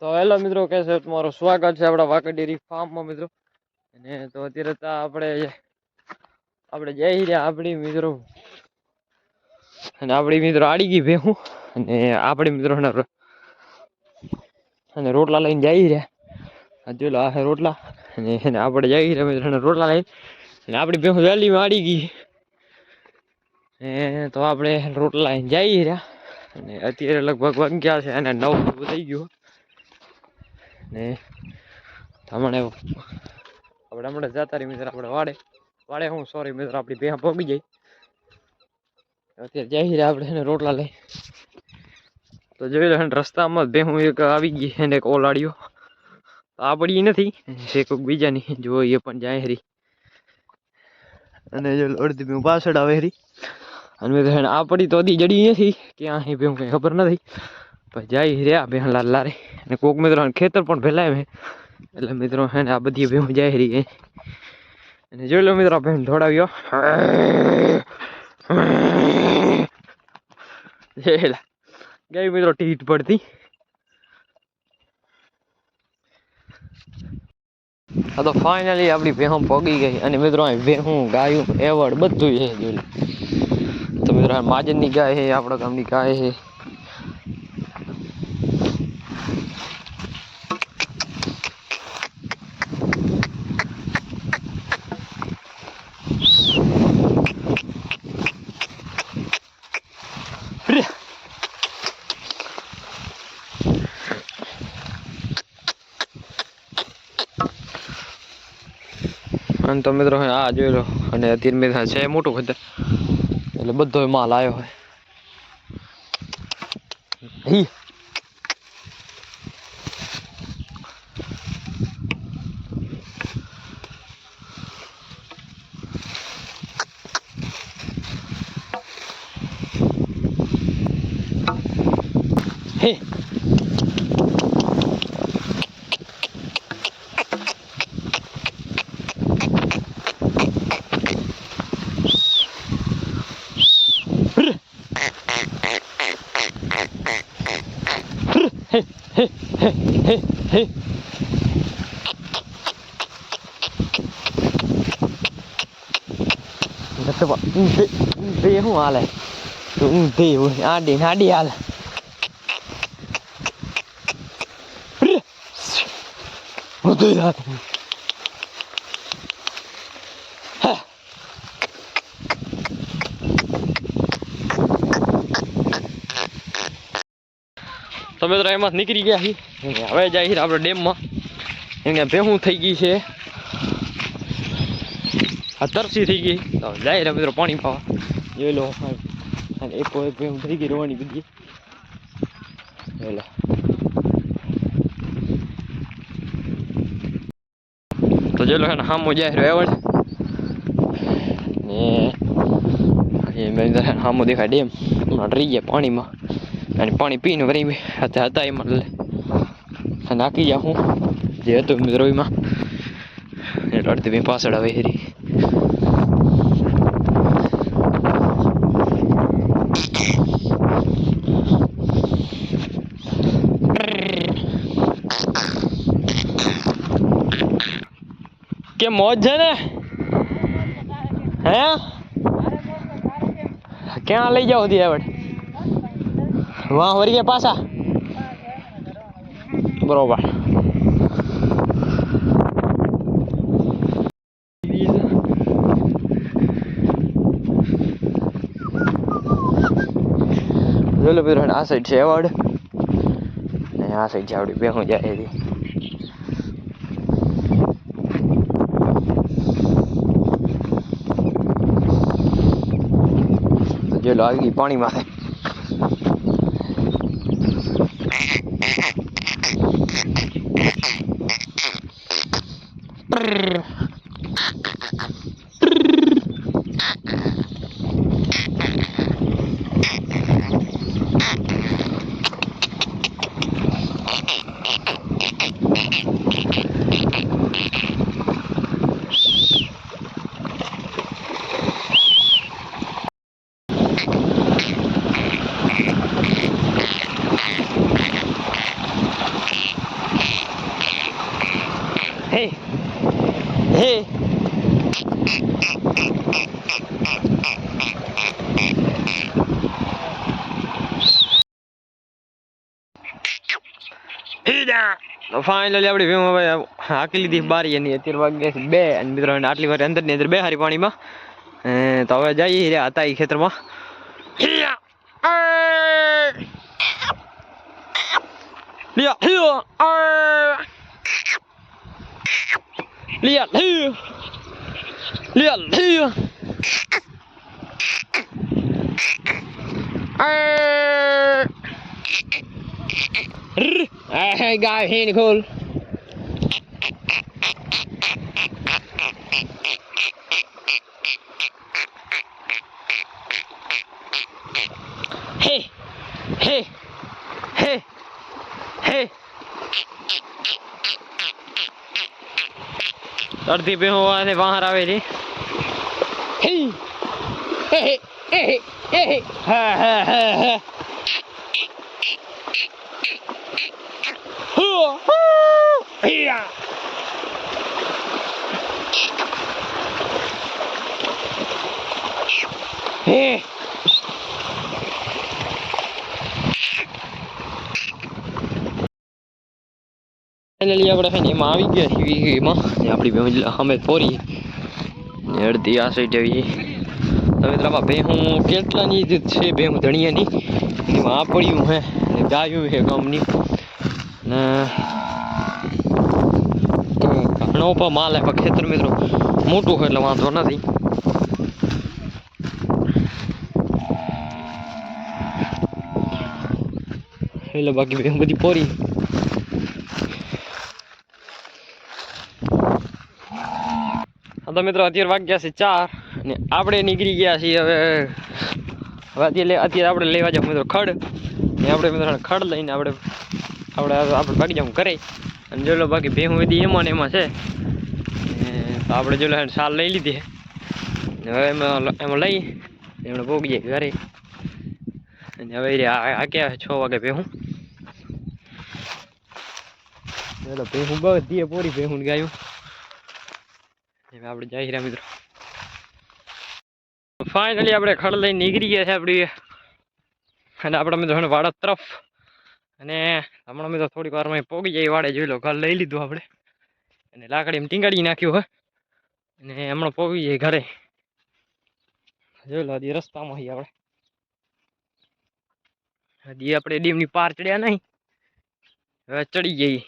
તો હેલો મિત્રો, કે છે તમારું સ્વાગત છે આપણા વાંકા ડેરી ફાર્મમાં મિત્રો. અને તો અત્યારે તો આપણે જઈ રહ્યા આપણી મિત્રો, અને આપણી મિત્રો આડી ગઈ ભેહું, અને આપણી મિત્રો અને રોટલા લઈને જઈ રહ્યા. જોલો આ રોટલા, અને આપણે જઈ રહ્યા મિત્રો રોટલા લઈને, અને આપણી ભેહું વહેલી આડી ગઈ. તો આપણે રોટલા લઈને જઈ રહ્યા, અને અત્યારે લગભગ વાગ્યા છે અને 9 થઈ ગયું. ને આપણે હમણાં જતા રહી મિત્રો, આપણે વાડે હું સોરી મિત્રો, આપણી ભેહ પગી જાય. અત્યારે જઈ રહ્યા આપણે રોટલા લઈ. તો જોઈ લો રસ્તામાં ભેહું એક આવી ગઈ એને એક ઓલાડ્યો. આપડી નથી, છે કોઈક બીજાની, જો એ પણ જાય હરી. અને જો અડધી ભેહું પાછળ આવે હરી. અને આપડી તો હજી જડી નથી, ક્યાં ભેહું કઈ ખબર નથી. પછી જાય રહ્યા ભેહ લારે, અને કોક મિત્રો ખેતર પણ ફેલાવે. એટલે મિત્રો હે ને આ બધી ભેહું જાય રહી. અને જોઈ લો મિત્રો ભેહું દોડાવ્યો. ગઈ મિત્રો ટીટ પડતી. હા તો ફાઇનલી આપણી ભેહું પગી ગઈ. અને મિત્રો ભેહું ગાયું એવડ બધું છે. જોઈ લો તો મિત્રો માજનની ગાય છે, આપણા ગામની ગાય છે. અને તો મિત્રો આ જોઈ લો, અને અત્યારે મેં છે મોટું ખેતર, એટલે બધો માલ આવ્યો હોય. હે શું હાલે આડી નાડી હાલે. તો મિત્રો એમાં નીકળી ગયા છીએ, હવે જાય આપણે ડેમમાં. એને ભેહું થઈ ગઈ છે, આ તરસી થઈ ગઈ. તો જાય મિત્રો પાણી પાવા. જોઈ લો એક ભેહું થઈ ગઈ રોવાની બધી. તો જોઈ લો હામો જાય એવડ ને હામો દેખાય ડેમ. હમણાં ડરી ગયા પાણીમાં, અને પાણી પીને વરી હતા એમાં નાખી જા હું જે હતું મિત્રોમાં. એટલે અડધી ભેં પાછળ આવે હેરી. કે મોજ છે ને હે, ક્યાં લઈ જાવ હતી આવડ વાહ વરી ગયા પાછા બરોબર. જોઈ લો મિત્રો આ સાઈડ છે એવડ, અને આ સાઈડ છે આવડી ભેહું જાય હતી. જોઈ લો આવી ગઈ પાણીમાં. હે હે તો ફાઇનલી આપણી ભેમ હવે હાકી લીધી બારી એની અત્યારે વાગ્યા છે 2 અને મિત્રો આટલી વાર અંદર ની અંદર બે હારી પાણીમાં તો હવે જઈએ રહ્યા હતા એ ખેતરમાં Hey guy, hey Nicole. Hey, hey, hey, hey. અડધી બે હોવાને બહાર આવે છે. Hey, hey, hey, hey, હા હા હા હા. Yeah. Hey. ફાઇનલી આપણે છે ને એમાં આવી ગયા છીએ એમાં આપણી ભેંસ અમે પોરી અડધી આ સાઈડ આવી તો મિત્રમાં ભેહું કેટલાની જ છે ભેહું ધણિયાની એમાં આ પડ્યું હે ગાયું છે ગામની ને ઘણો પણ માલ હે પણ ખેતર મિત્રો મોટું હોય એટલે વાંધો નથી એટલે બાકી ભેહું બધી પોરી તો મિત્રો અત્યારે વાગ્યા છે 4 અને આપણે નીકળી ગયા છીએ હવે અત્યારે આપણે લેવા જાવ મિત્રો ખડ ને આપણે મિત્રો ખડ લઈને આપણે ભાગી જાવ ઘરે અને જો લો બાકી ભેહું બધી એમાં ને એમાં છે તો આપણે જો સાલ લઈ લીધી હવે એમાં લઈ એમણે ભોગી જાય ઘરે અને હવે આ ક્યાં 6 વાગે ભેહું ભેહું બધી પૂરી ભેહું ગાયું આપણે જઈ રહ્યા મિત્રો ફાઇનલી આપણે ખડ લઈને નીકળી ગયા છે આપણી અને આપણા મિત્રો વાડા તરફ અને હમણાં મિત્રો થોડીક વારમાં પોગી જાય વાડે જોઈ લો ઘર લઈ લીધું આપણે અને લાકડી એમ ટીંગાડી નાખ્યું હોય અને હમણાં પોગી જાય ઘરે જોઈ લો હજી રસ્તામાં હી આપણે હજી આપણે ડીમની પાર ચડ્યા નહીં હવે ચડી જઈએ